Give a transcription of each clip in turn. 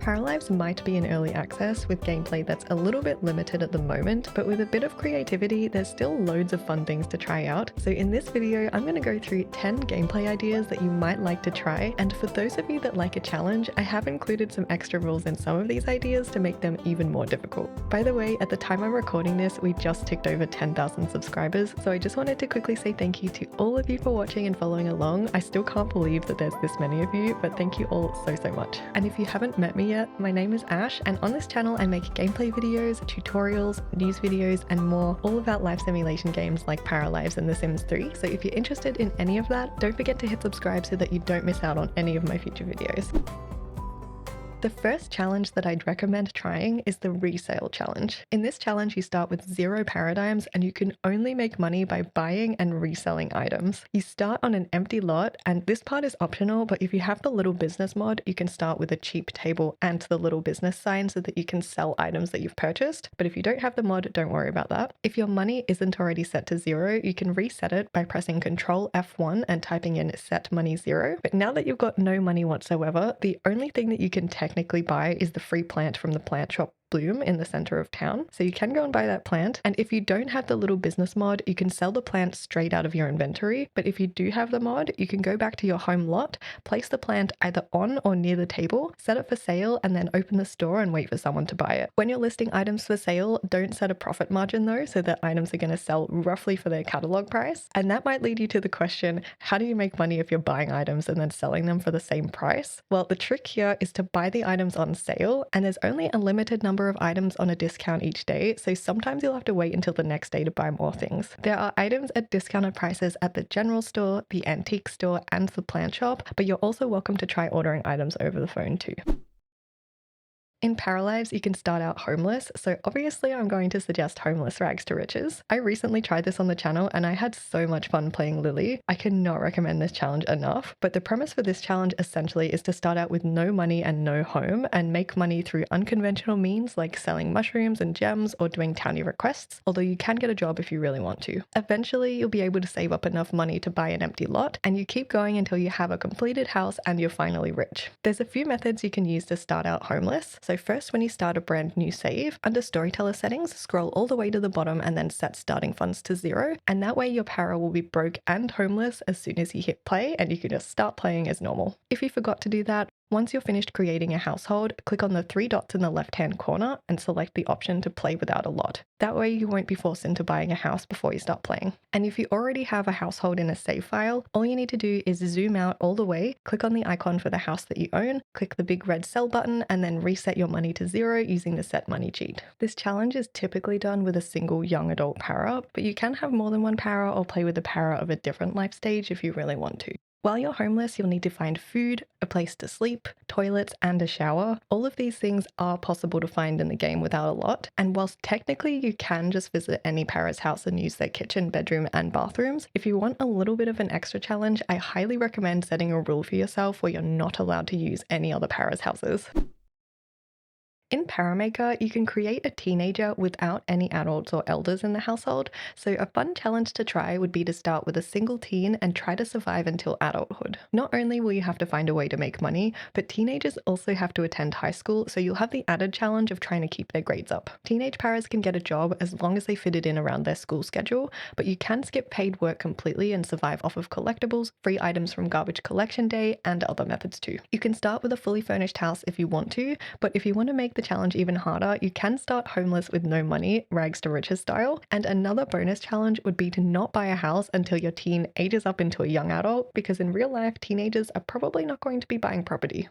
Paralives might be in early access with gameplay that's a little bit limited at the moment, but with a bit of creativity, there's still loads of fun things to try out. So in this video, I'm going to go through 10 gameplay ideas that you might like to try, and for those of you that like a challenge, I have included some extra rules in some of these ideas to make them even more difficult. By the way, at the time I'm recording this, we just ticked over 10,000 subscribers, so I just wanted to quickly say thank you to all of you for watching and following along. I still can't believe that there's this many of you, but thank you all so much. And if you haven't met me yet, my name is Ash, and on this channel I make gameplay videos, tutorials, news videos, and more, all about life simulation games like Paralives and The Sims 3. So if you're interested in any of that, don't forget to hit subscribe so that you don't miss out on any of my future videos. The first challenge that I'd recommend trying is the resale challenge. In this challenge, you start with 0 paradigms and you can only make money by buying and reselling items. You start on an empty lot, and this part is optional, but if you have the little business mod, you can start with a cheap table and the little business sign so that you can sell items that you've purchased. But if you don't have the mod, don't worry about that. If your money isn't already set to 0, you can reset it by pressing Ctrl F1 and typing in set money 0. But now that you've got no money whatsoever, the only thing that you can technically buy is the free plant from the plant shop Bloom in the center of town. So you can go and buy that plant, and if you don't have the little business mod, you can sell the plant straight out of your inventory. But if you do have the mod, you can go back to your home lot, place the plant either on or near the table, set it for sale, and then open the store and wait for someone to buy it. When you're listing items for sale, don't set a profit margin though, so that items are going to sell roughly for their catalog price. And that might lead you to the question, how do you make money if you're buying items and then selling them for the same price? Well, the trick here is to buy the items on sale, and there's only a limited number of items on a discount each day, so sometimes you'll have to wait until the next day to buy more things. There are items at discounted prices at the general store, the antique store, and the plant shop, but you're also welcome to try ordering items over the phone too. In Paralives, you can start out homeless, so obviously I'm going to suggest homeless rags to riches. I recently tried this on the channel and I had so much fun playing Lily. I cannot recommend this challenge enough, but the premise for this challenge essentially is to start out with no money and no home and make money through unconventional means like selling mushrooms and gems or doing townie requests, although you can get a job if you really want to. Eventually, you'll be able to save up enough money to buy an empty lot, and you keep going until you have a completed house and you're finally rich. There's a few methods you can use to start out homeless. So first, when you start a brand new save, under storyteller settings, scroll all the way to the bottom and then set starting funds to 0. And that way your para will be broke and homeless as soon as you hit play, and you can just start playing as normal. If you forgot to do that, once you're finished creating a household, click on the 3 dots in the left-hand corner and select the option to play without a lot. That way you won't be forced into buying a house before you start playing. And if you already have a household in a save file, all you need to do is zoom out all the way, click on the icon for the house that you own, click the big red sell button, and then reset your money to 0 using the set money cheat. This challenge is typically done with a single young adult para, but you can have more than one para or play with a para of a different life stage if you really want to. While you're homeless, you'll need to find food, a place to sleep, toilets, and a shower. All of these things are possible to find in the game without a lot, and whilst technically you can just visit any para's house and use their kitchen, bedroom, and bathrooms, if you want a little bit of an extra challenge, I highly recommend setting a rule for yourself where you're not allowed to use any other para's houses. In Paramaker, you can create a teenager without any adults or elders in the household, so a fun challenge to try would be to start with a single teen and try to survive until adulthood. Not only will you have to find a way to make money, but teenagers also have to attend high school, so you'll have the added challenge of trying to keep their grades up. Teenage paras can get a job as long as they fit it in around their school schedule, but you can skip paid work completely and survive off of collectibles, free items from garbage collection day, and other methods too. You can start with a fully furnished house if you want to, but if you want to make the challenge even harder, you can start homeless with no money, rags to riches style. And another bonus challenge would be to not buy a house until your teen ages up into a young adult, because in real life, teenagers are probably not going to be buying property.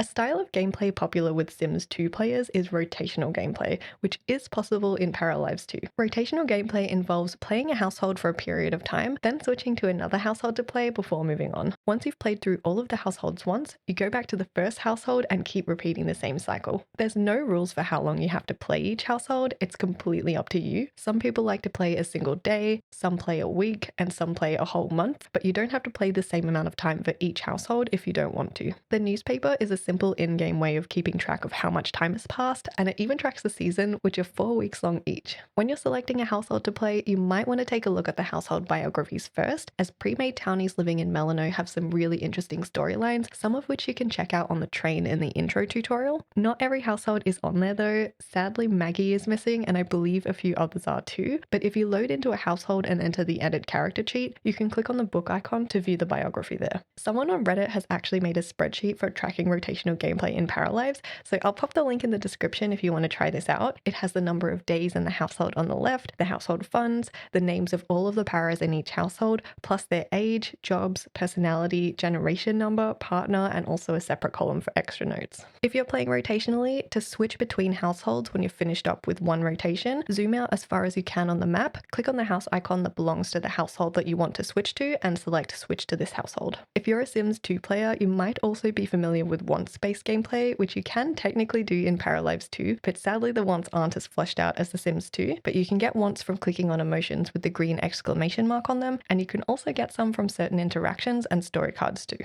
A style of gameplay popular with Sims 2 players is rotational gameplay, which is possible in Paralives too. Rotational gameplay involves playing a household for a period of time, then switching to another household to play before moving on. Once you've played through all of the households once, you go back to the first household and keep repeating the same cycle. There's no rules for how long you have to play each household, it's completely up to you. Some people like to play a single day, some play a week, and some play a whole month, but you don't have to play the same amount of time for each household if you don't want to. The newspaper is a simple in-game way of keeping track of how much time has passed, and it even tracks the season, which are 4 weeks long each. When you're selecting a household to play, you might want to take a look at the household biographies first, as pre-made townies living in Melano have some really interesting storylines, some of which you can check out on the train in the intro tutorial. Not every household is on there though. Sadly, Maggie is missing, and I believe a few others are too, but if you load into a household and enter the edit character cheat, you can click on the book icon to view the biography there. Someone on Reddit has actually made a spreadsheet for tracking rotational gameplay in Paralives, so I'll pop the link in the description if you want to try this out. It has the number of days in the household on the left, the household funds, the names of all of the paras in each household, plus their age, jobs, personality, generation number, partner, and also a separate column for extra notes. If you're playing rotationally, to switch between households when you're finished up with one rotation, zoom out as far as you can on the map, click on the house icon that belongs to the household that you want to switch to, and select switch to this household. If you're a Sims 2 player, you might also be familiar with want-based gameplay, which you can technically do in Paralives 2, but sadly the wants aren't as fleshed out as The Sims 2, but you can get wants from clicking on emotions with the green exclamation mark on them, and you can also get some from certain interactions and story cards too.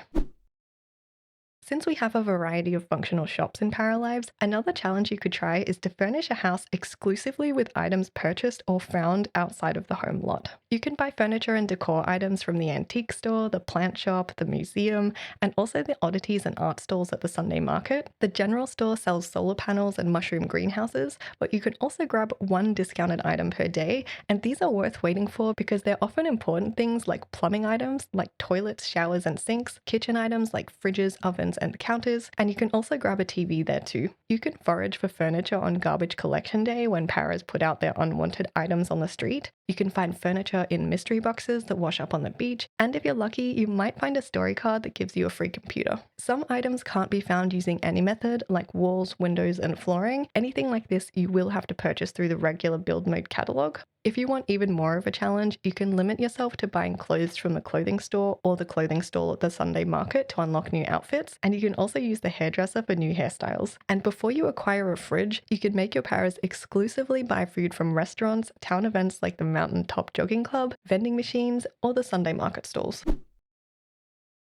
Since we have a variety of functional shops in Paralives, another challenge you could try is to furnish a house exclusively with items purchased or found outside of the home lot. You can buy furniture and decor items from the antique store, the plant shop, the museum, and also the oddities and art stalls at the Sunday market. The general store sells solar panels and mushroom greenhouses, but you can also grab one discounted item per day, and these are worth waiting for because they're often important things like plumbing items, like toilets, showers, and sinks, kitchen items like fridges, ovens, and counters, and you can also grab a TV there too. You can forage for furniture on garbage collection day when paras put out their unwanted items on the street. You can find furniture in mystery boxes that wash up on the beach, and if you're lucky, you might find a story card that gives you a free computer. Some items can't be found using any method, like walls, windows, and flooring. Anything like this you will have to purchase through the regular build mode catalog. If you want even more of a challenge, you can limit yourself to buying clothes from the clothing store or the clothing stall at the Sunday market to unlock new outfits, and you can also use the hairdresser for new hairstyles. And before you acquire a fridge, you can make your paras exclusively buy food from restaurants, town events like the Mountain Top Jogging Club, vending machines, or the Sunday market stalls.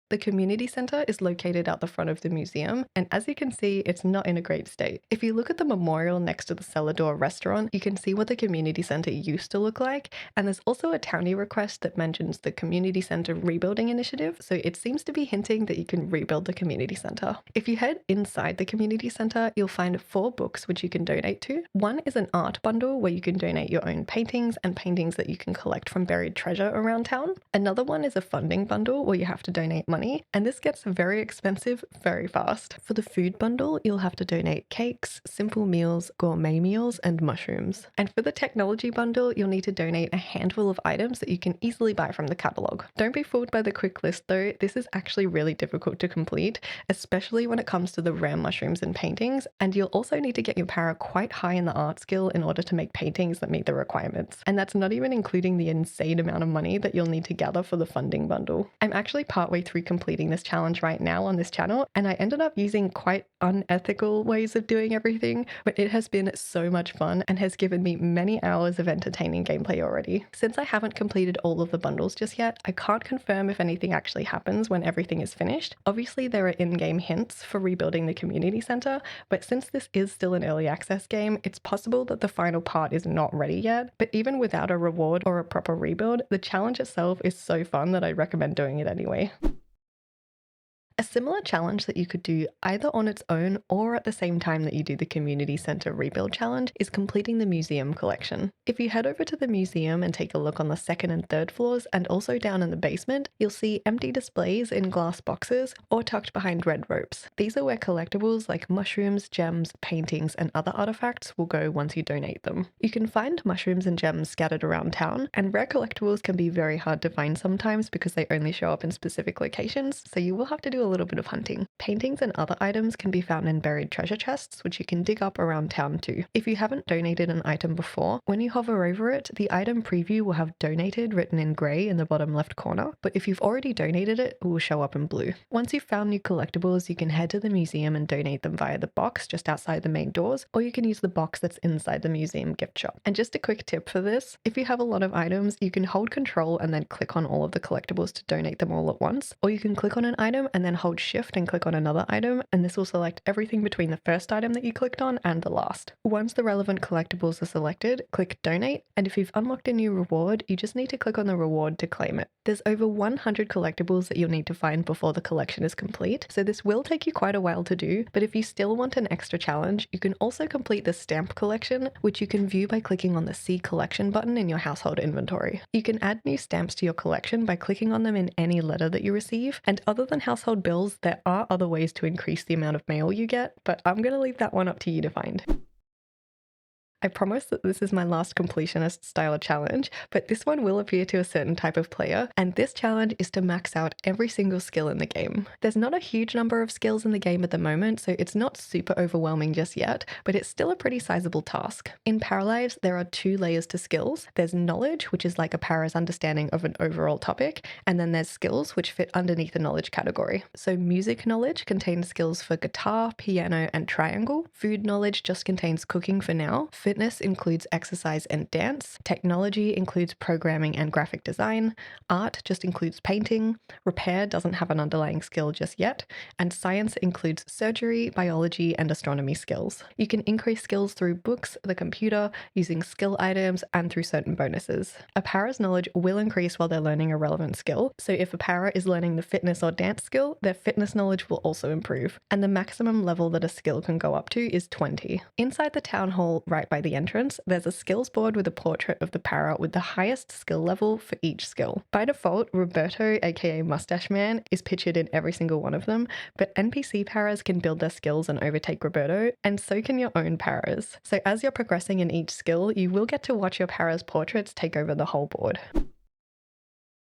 The community centre is located out the front of the museum, and as you can see, it's not in a great state. If you look at the memorial next to the cellar door restaurant, you can see what the community centre used to look like, and there's also a townie request that mentions the community centre rebuilding initiative, so it seems to be hinting that you can rebuild the community centre. If you head inside the community centre, you'll find 4 books which you can donate to. One is an art bundle where you can donate your own paintings and paintings that you can collect from buried treasure around town. Another one is a funding bundle where you have to donate money, and this gets very expensive very fast. For the food bundle, you'll have to donate cakes, simple meals, gourmet meals, and mushrooms. And for the technology bundle, you'll need to donate a handful of items that you can easily buy from the catalogue. Don't be fooled by the quick list though, this is actually really difficult to complete, especially when it comes to the rare mushrooms and paintings, and you'll also need to get your para quite high in the art skill in order to make paintings that meet the requirements. And that's not even including the insane amount of money that you'll need to gather for the funding bundle. I'm actually partway through completing this challenge right now on this channel, and I ended up using quite unethical ways of doing everything, but it has been so much fun and has given me many hours of entertaining gameplay already. Since I haven't completed all of the bundles just yet, I can't confirm if anything actually happens when everything is finished. Obviously there are in-game hints for rebuilding the community center, but since this is still an early access game, it's possible that the final part is not ready yet. But even without a reward or a proper rebuild, the challenge itself is so fun that I recommend doing it anyway. A similar challenge that you could do either on its own or at the same time that you do the community center rebuild challenge is completing the museum collection. If you head over to the museum and take a look on the 2nd and 3rd floors and also down in the basement, you'll see empty displays in glass boxes or tucked behind red ropes. These are where collectibles like mushrooms, gems, paintings, and other artifacts will go once you donate them. You can find mushrooms and gems scattered around town, and rare collectibles can be very hard to find sometimes because they only show up in specific locations, so you will have to do a little bit of hunting. Paintings and other items can be found in buried treasure chests, which you can dig up around town too. If you haven't donated an item before, when you hover over it, the item preview will have donated written in grey in the bottom left corner, but if you've already donated it, it will show up in blue. Once you've found new collectibles, you can head to the museum and donate them via the box just outside the main doors, or you can use the box that's inside the museum gift shop. And just a quick tip for this, if you have a lot of items, you can hold control and then click on all of the collectibles to donate them all at once, or you can click on an item and then hold shift and click on another item, and this will select everything between the first item that you clicked on and the last. Once the relevant collectibles are selected, click donate, and if you've unlocked a new reward, you just need to click on the reward to claim it. There's over 100 collectibles that you'll need to find before the collection is complete, so this will take you quite a while to do, but if you still want an extra challenge, you can also complete the stamp collection, which you can view by clicking on the See Collection button in your household inventory. You can add new stamps to your collection by clicking on them in any letter that you receive, and other than household bills, there are other ways to increase the amount of mail you get, but I'm going to leave that one up to you to find. I promise that this is my last completionist style challenge, but this one will appeal to a certain type of player, and this challenge is to max out every single skill in the game. There's not a huge number of skills in the game at the moment, so it's not super overwhelming just yet, but it's still a pretty sizable task. In Paralives, there are 2 layers to skills. There's knowledge, which is like a para's understanding of an overall topic, and then there's skills, which fit underneath the knowledge category. So music knowledge contains skills for guitar, piano, and triangle. Food knowledge just contains cooking for now. Fitness includes exercise and dance. Technology includes programming and graphic design. Art just includes painting. Repair doesn't have an underlying skill just yet. And science includes surgery, biology, and astronomy skills. You can increase skills through books, the computer, using skill items, and through certain bonuses. A para's knowledge will increase while they're learning a relevant skill. So if a para is learning the fitness or dance skill, their fitness knowledge will also improve. And the maximum level that a skill can go up to is 20. Inside the town hall, right by the entrance, there's a skills board with a portrait of the para with the highest skill level for each skill. By default, Roberto, aka Mustache Man, is pictured in every single one of them, but NPC paras can build their skills and overtake Roberto, and so can your own paras. So as you're progressing in each skill, you will get to watch your para's portraits take over the whole board.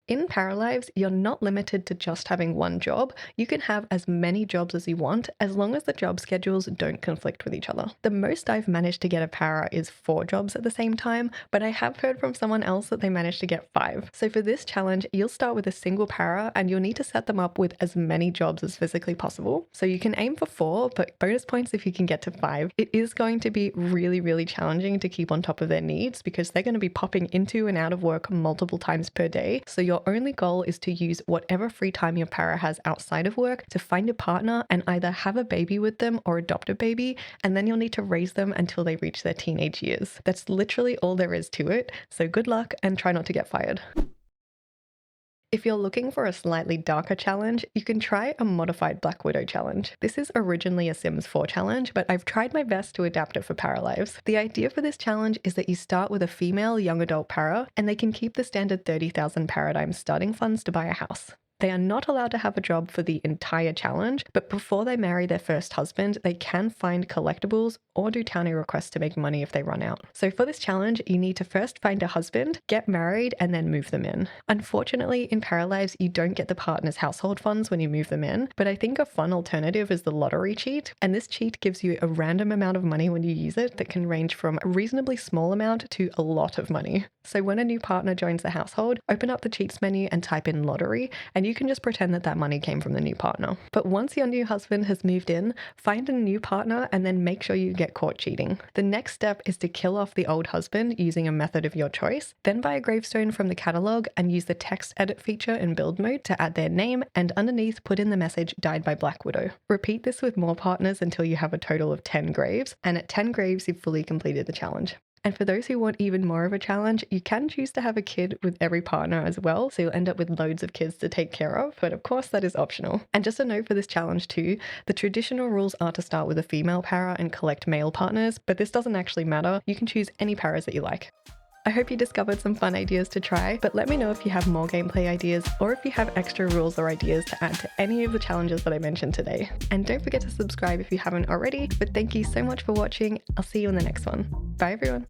In Paralives, you're not limited to just having one job. You can have as many jobs as you want, as long as the job schedules don't conflict with each other. The most I've managed to get a para is 4 jobs at the same time, but I have heard from someone else that they managed to get 5. So for this challenge, you'll start with a single para, and you'll need to set them up with as many jobs as physically possible. So you can aim for 4, but bonus points if you can get to 5. It is going to be really, really challenging to keep on top of their needs, because they're going to be popping into and out of work multiple times per day. So your only goal is to use whatever free time your para has outside of work to find a partner and either have a baby with them or adopt a baby, and then you'll need to raise them until they reach their teenage years. That's literally all there is to it, so good luck and try not to get fired. If you're looking for a slightly darker challenge, you can try a modified Black Widow challenge. This is originally a Sims 4 challenge, but I've tried my best to adapt it for Paralives. The idea for this challenge is that you start with a female young adult para, and they can keep the standard 30,000 paradigm starting funds to buy a house. They are not allowed to have a job for the entire challenge, but before they marry their first husband, they can find collectibles or do townie requests to make money if they run out. So for this challenge, you need to first find a husband, get married, and then move them in. Unfortunately, in Paralives, you don't get the partner's household funds when you move them in, but I think a fun alternative is the lottery cheat, and this cheat gives you a random amount of money when you use it that can range from a reasonably small amount to a lot of money. So when a new partner joins the household, open up the cheats menu and type in lottery, and you can just pretend that that money came from the new partner. But once your new husband has moved in, find a new partner and then make sure you get caught cheating. The next step is to kill off the old husband using a method of your choice, then buy a gravestone from the catalog and use the text edit feature in build mode to add their name, and underneath put in the message "died by Black Widow." Repeat this with more partners until you have a total of 10 graves, and at 10 graves you've fully completed the challenge. And for those who want even more of a challenge, you can choose to have a kid with every partner as well, so you'll end up with loads of kids to take care of, but of course that is optional. And just a note for this challenge too, the traditional rules are to start with a female para and collect male partners, but this doesn't actually matter. You can choose any paras that you like. I hope you discovered some fun ideas to try, but let me know if you have more gameplay ideas or if you have extra rules or ideas to add to any of the challenges that I mentioned today. And don't forget to subscribe if you haven't already, but thank you so much for watching. I'll see you in the next one. Bye everyone.